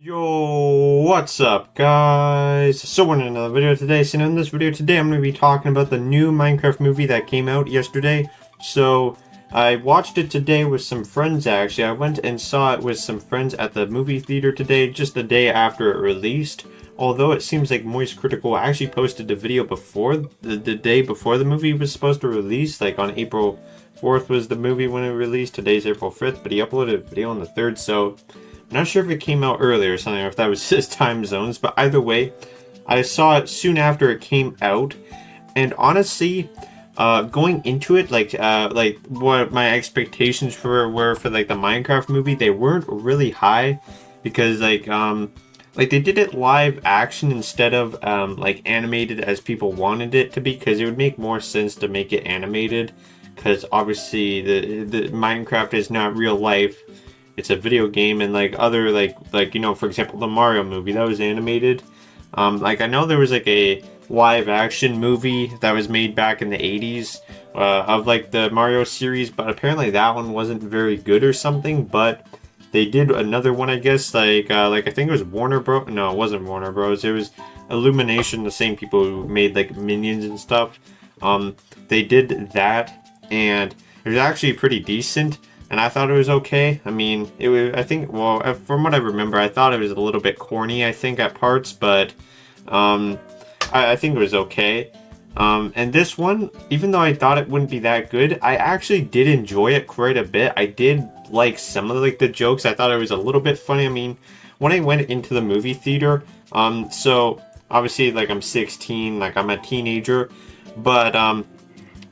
Yo, what's up guys? So we're in another video today. So in this video today I'm going to be talking about the new Minecraft movie that came out yesterday. So I watched it today with some friends actually. I went and saw it with some friends at the movie theater today, just the day after it released. Although it seems like Moist Critical actually posted a video before, the day before the movie was supposed to release, like on April 4th was the movie when it released. Today's April 5th, but he uploaded a video on the 3rd, so I'm not sure if it came out earlier or something, or if that was his time zones, but either way, I saw it soon after it came out, and honestly, going into it, like what my expectations were for like the Minecraft movie, they weren't really high, because like they did it live action instead of like animated as people wanted it to be, because it would make more sense to make it animated, because obviously the Minecraft is not real life. It's a video game, and like other like you know, for example, the Mario movie that was animated. Like I know there was like a live action movie that was made back in the 80s of like the Mario series, but apparently that one wasn't very good or something. But they did another one, I guess, like I think it was Warner Bros. No, it wasn't Warner Bros. It was Illumination, the same people who made like Minions and stuff. They did that, and it was actually pretty decent. And I thought it was okay. I mean, it was, I think, well, from what I remember, I thought it was a little bit corny, I think, at parts, but I think it was okay. And this one, even though I thought it wouldn't be that good, I actually did enjoy it quite a bit. I did like some of like the jokes. I thought it was a little bit funny. I mean, when I went into the movie theater, so obviously, like I'm 16, like I'm a teenager, but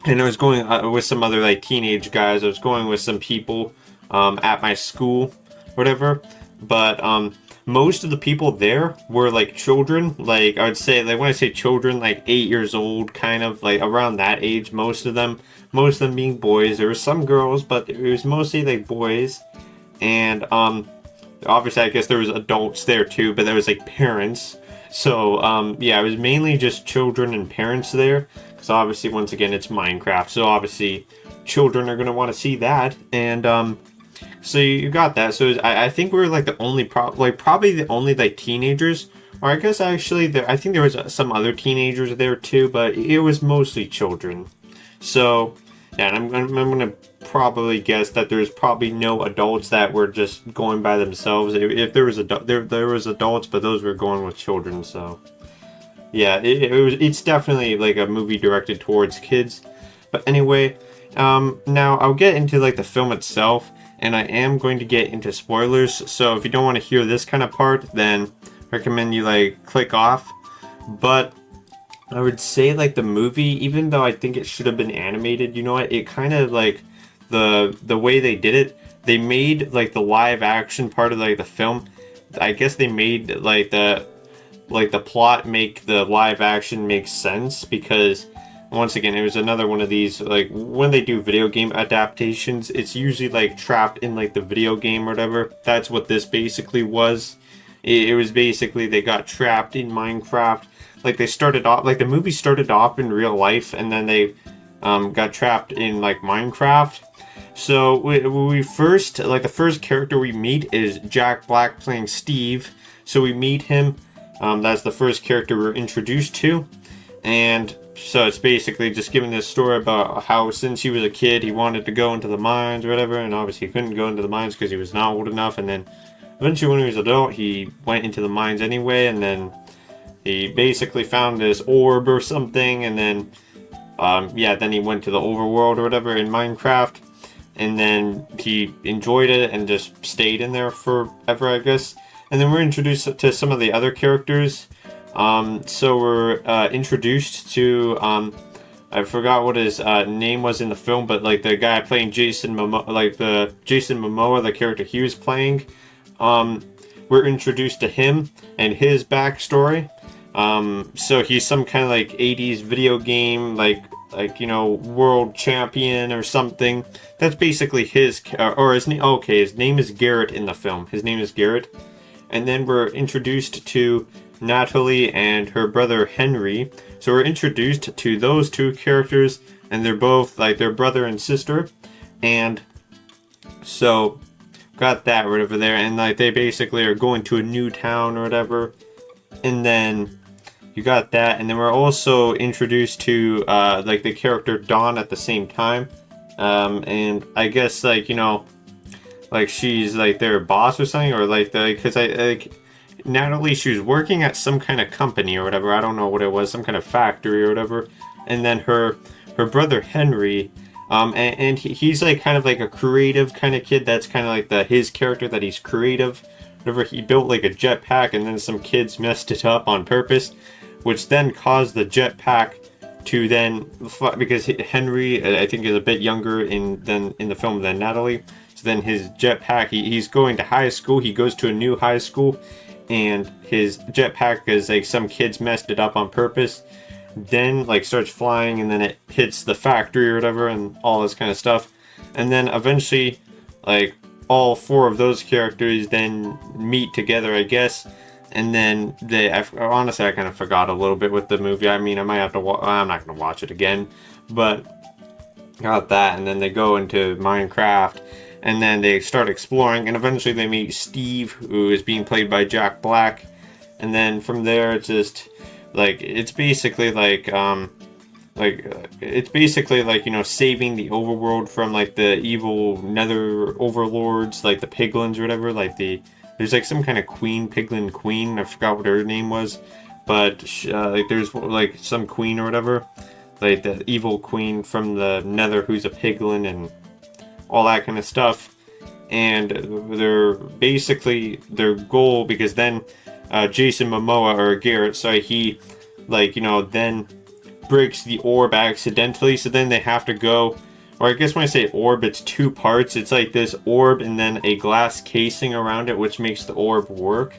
and I was going with some other like teenage guys. I was going with some people at my school, whatever. But most of the people there were like children. Like I would say, like when I say children, like 8 years old, kind of like around that age. Most of them being boys. There were some girls, but it was mostly like boys. And obviously, I guess there was adults there too, but there was like parents. So yeah, it was mainly just children and parents there. So obviously, once again, it's Minecraft. So obviously, children are going to want to see that. And so you got that. So I think we were like the only, probably the only like teenagers. Or I guess actually, I think there was some other teenagers there too, but it was mostly children. So yeah, and I'm going to probably guess that there's probably no adults that were just going by themselves. If there was there was adults, but those were going with children. So yeah, it's definitely like a movie directed towards kids. But anyway, now I'll get into like the film itself, and I am going to get into spoilers. So if you don't want to hear this kind of part, then recommend you like click off. But I would say like the movie, even though I think it should have been animated, you know what? It kind of like the way they did it, they made like the live action part of like the film. I guess they made like the plot make the live action make sense, because once again, it was another one of these, like when they do video game adaptations, it's usually like trapped in like the video game or whatever. That's what this basically was. It was basically they got trapped in Minecraft. Like they started off, like the movie started off in real life, and then they got trapped in like Minecraft. So we first, like the first character we meet is Jack Black playing Steve. So we meet him. That's the first character we're introduced to. And so it's basically just giving this story about how since he was a kid, he wanted to go into the mines or whatever. And obviously he couldn't go into the mines because he was not old enough. And then eventually when he was adult, he went into the mines anyway. And then he basically found this orb or something. And then, yeah, then he went to the overworld or whatever in Minecraft. And then he enjoyed it and just stayed in there forever, I guess. And then we're introduced to some of the other characters. So we're introduced to, I forgot what his name was in the film, but like the guy playing Jason Momoa, like the Jason Momoa, the character he was playing. We're introduced to him and his backstory. So he's some kind of like 80s video game, like you know, world champion or something. That's basically his, or his name. Okay, his name is Garrett in the film. His name is Garrett. And then we're introduced to Natalie and her brother Henry. So we're introduced to those two characters, and they're both like their brother and sister. And so got that right over there, and like they basically are going to a new town or whatever, and then you got that, and then we're also introduced to like the character Dawn at the same time, and I guess like like she's like their boss or something, or like because I like Natalie, she was working at some kind of company or whatever. I don't know what it was, some kind of factory or whatever, and then her brother Henry. And he's like kind of like a creative kind of kid. That's kind of like his character, that he's creative. Whatever, he built like a jetpack, and then some kids messed it up on purpose, which then caused the jetpack to then, because Henry I think is a bit younger in the film than Natalie. So then his jetpack, he's going to high school. He goes to a new high school, and his jetpack is like some kids messed it up on purpose. Then like starts flying, and then it hits the factory or whatever, and all this kind of stuff. And then eventually, like all four of those characters then meet together, I guess. And then honestly, I kind of forgot a little bit with the movie. I mean, I might have to. I'm not gonna watch it again, but got that. And then they go into Minecraft, and then they start exploring, and eventually they meet Steve, who is being played by Jack Black. And then from there, it's just like it's basically like it's basically like saving the overworld from like the evil nether overlords, like the piglins or whatever. Like there's like some kind of piglin queen, I forgot what her name was, but like there's like some queen or whatever, like the evil queen from the nether who's a piglin and all that kind of stuff. And they're basically their goal, because then Jason Momoa, or Garrett, sorry, he like then breaks the orb accidentally, so then they have to go, or I guess when I say orb, it's two parts. It's like this orb and then a glass casing around it, which makes the orb work.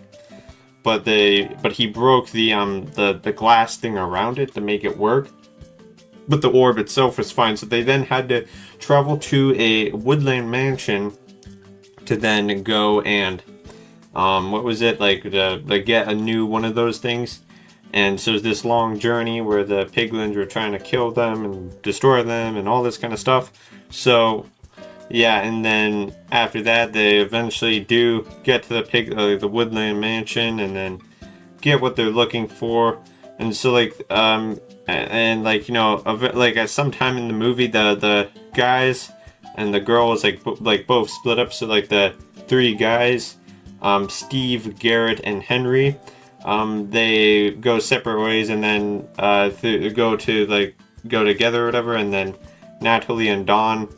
But he broke the glass thing around it to make it work. But the orb itself was fine, so they then had to travel to a woodland mansion to then go and what was it, like get a new one of those things. And so it was this long journey where the piglins were trying to kill them and destroy them and all this kind of stuff. So yeah, and then after that they eventually do get to the woodland mansion, and then get what they're looking for. And so like and like like at some time in the movie, the guys and the girl is like both split up. So like the three guys, Steve, Garrett, and Henry, they go separate ways, and then go together or whatever. And then Natalie and Dawn,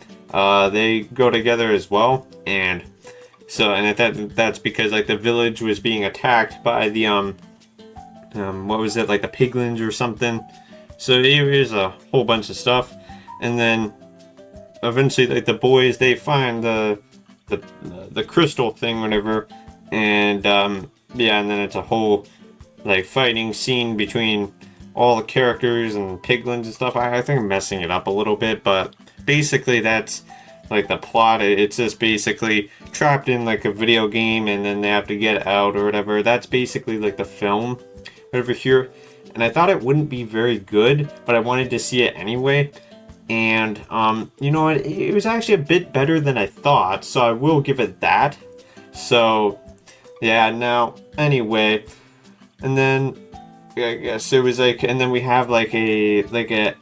they go together as well. And so, and that's because like the village was being attacked by the what was it, like the piglins or something. So here's a whole bunch of stuff. And then eventually like the boys, they find the crystal thing, whatever. And yeah, and then it's a whole like fighting scene between all the characters and piglins and stuff. I think I'm messing it up a little bit, but basically that's like the plot. It's just basically trapped in like a video game, and then they have to get out or whatever. That's basically like the film over here. And I thought it wouldn't be very good, but I wanted to see it anyway. And you know what, it was actually a bit better than I thought, so I will give it that. So yeah, now anyway, and then I guess it was like, and then we have like a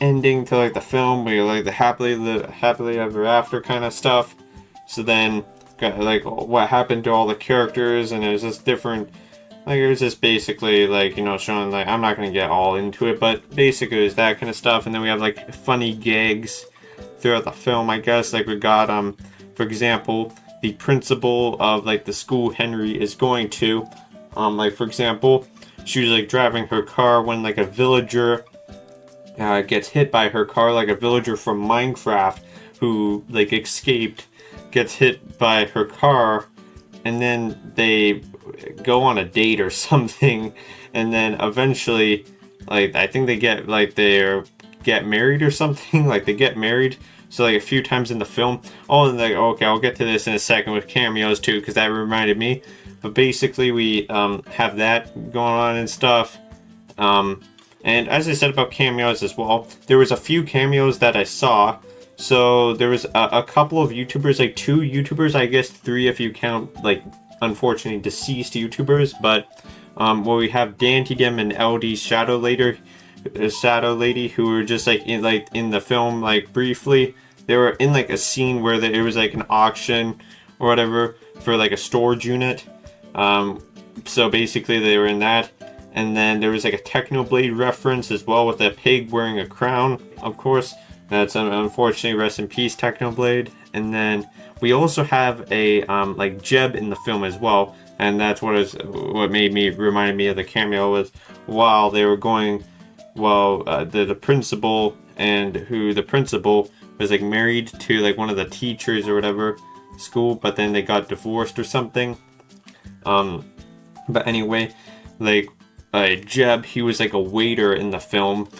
ending to like the film where like the happily ever after kind of stuff. So then got like what happened to all the characters, and it was just different. Like it was just basically like showing, like, I'm not gonna get all into it, but basically it was that kind of stuff. And then we have like funny gags throughout the film, I guess. Like we got for example, the principal of like the school Henry is going to, like for example, she was like driving her car when like a villager gets hit by her car, like a villager from Minecraft who like escaped, gets hit by her car, and then they go on a date or something, and then eventually like I think they get married or something. Like they get married. So like a few times in the film. Oh, and like, okay, I'll get to this in a second with cameos too, because that reminded me. But basically we have that going on and stuff. And as I said about cameos as well, there was a few cameos that I saw So there was a couple of YouTubers, like 2 YouTubers, I guess 3 if you count, like, unfortunately deceased YouTubers, but where we have DanTDM and LD Shadow Lady, who were just like in the film, like briefly. They were in like a scene where it was like an auction or whatever for like a storage unit. So basically they were in that. And then there was like a Technoblade reference as well, with a pig wearing a crown, of course. That's unfortunately, rest in peace, Technoblade. And then we also have a like Jeb in the film as well, and that's what reminded me of the cameo was while they were going, the principal, and the principal was like married to like one of the teachers or whatever school, but then they got divorced or something. But anyway, like Jeb, he was like a waiter in the film.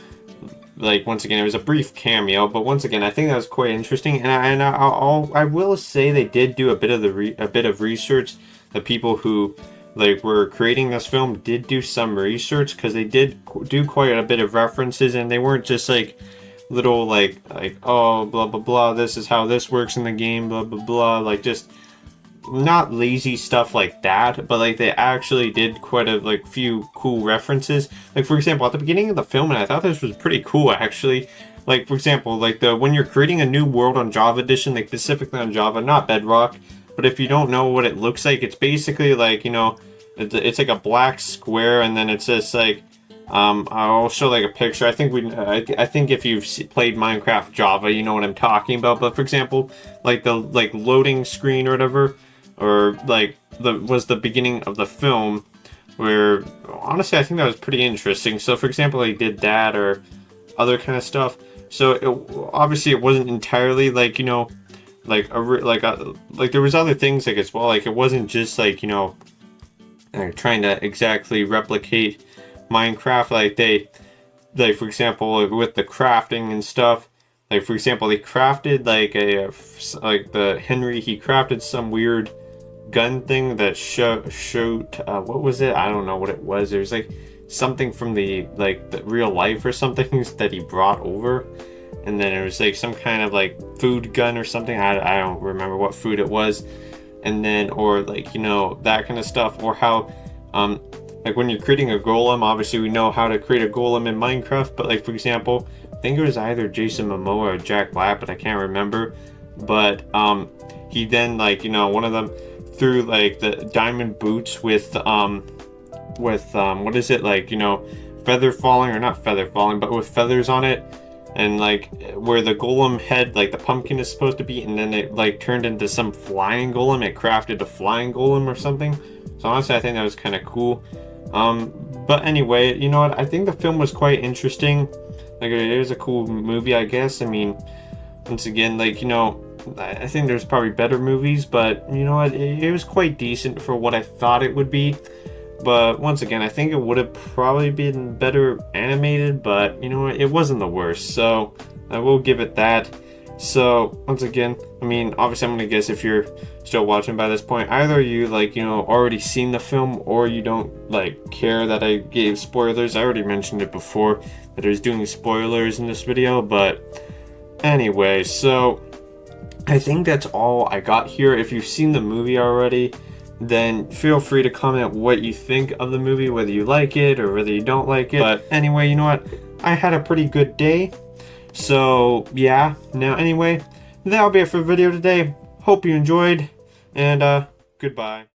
Like, once again, it was a brief cameo, but once again, I think that was quite interesting. And I will say they did do a bit of research. The people who like were creating this film did do some research, because they did do quite a bit of references, and they weren't just like little like oh blah blah blah, this is how this works in the game, blah blah blah, like just not lazy stuff like that, but like they actually did quite a few cool references. Like, for example, at the beginning of the film, and I thought this was pretty cool actually, like, for example, like when you're creating a new world on Java Edition, like specifically on Java, not Bedrock, but if you don't know what it looks like, it's basically like, you know, it's like a black square, and then it's just like I'll show like a picture. I think if you've played Minecraft Java, you know what I'm talking about. But for example, like the loading screen or whatever, or like was the beginning of the film, where honestly I think that was pretty interesting. So for example, they did that or other kind of stuff. So obviously it wasn't entirely like, you know, like there was other things like as well. Like it wasn't just like, you know, trying to exactly replicate Minecraft. Like for example, with the crafting and stuff. Like for example, they crafted like the Henry. He crafted some weird gun thing that showed what was it? I don't know what it was. It was like something from the real life or something that he brought over, and then it was like some kind of like food gun or something. I don't remember what food it was. And then, or like, you know, that kind of stuff, or how like when you're creating a golem, obviously we know how to create a golem in Minecraft, but like for example, I think it was either Jason Momoa or Jack Black, but I can't remember. But he then, like, you know, one of them threw like the diamond boots with what is it, like, you know, feather falling, or not feather falling, but with feathers on it, and like where the golem head, like the pumpkin is supposed to be, and then it like turned into some flying golem. It crafted a flying golem or something. So honestly, I think that was kind of cool. But anyway, you know what, I think the film was quite interesting. Like, it was a cool movie, I guess. I mean, once again, like, you know, I think there's probably better movies, but you know what, it was quite decent for what I thought it would be. But once again, I think it would have probably been better animated, but you know what, it wasn't the worst, so I will give it that. So once again, I mean, obviously I'm gonna guess if you're still watching by this point, either you, like, you know, already seen the film, or you don't like care that I gave spoilers. I already mentioned it before that I was doing spoilers in this video, but anyway, so I think that's all I got here. If you've seen the movie already, then feel free to comment what you think of the movie, whether you like it or whether you don't like it. But anyway, you know what, I had a pretty good day. So yeah, now anyway, that'll be it for the video today. Hope you enjoyed, and goodbye.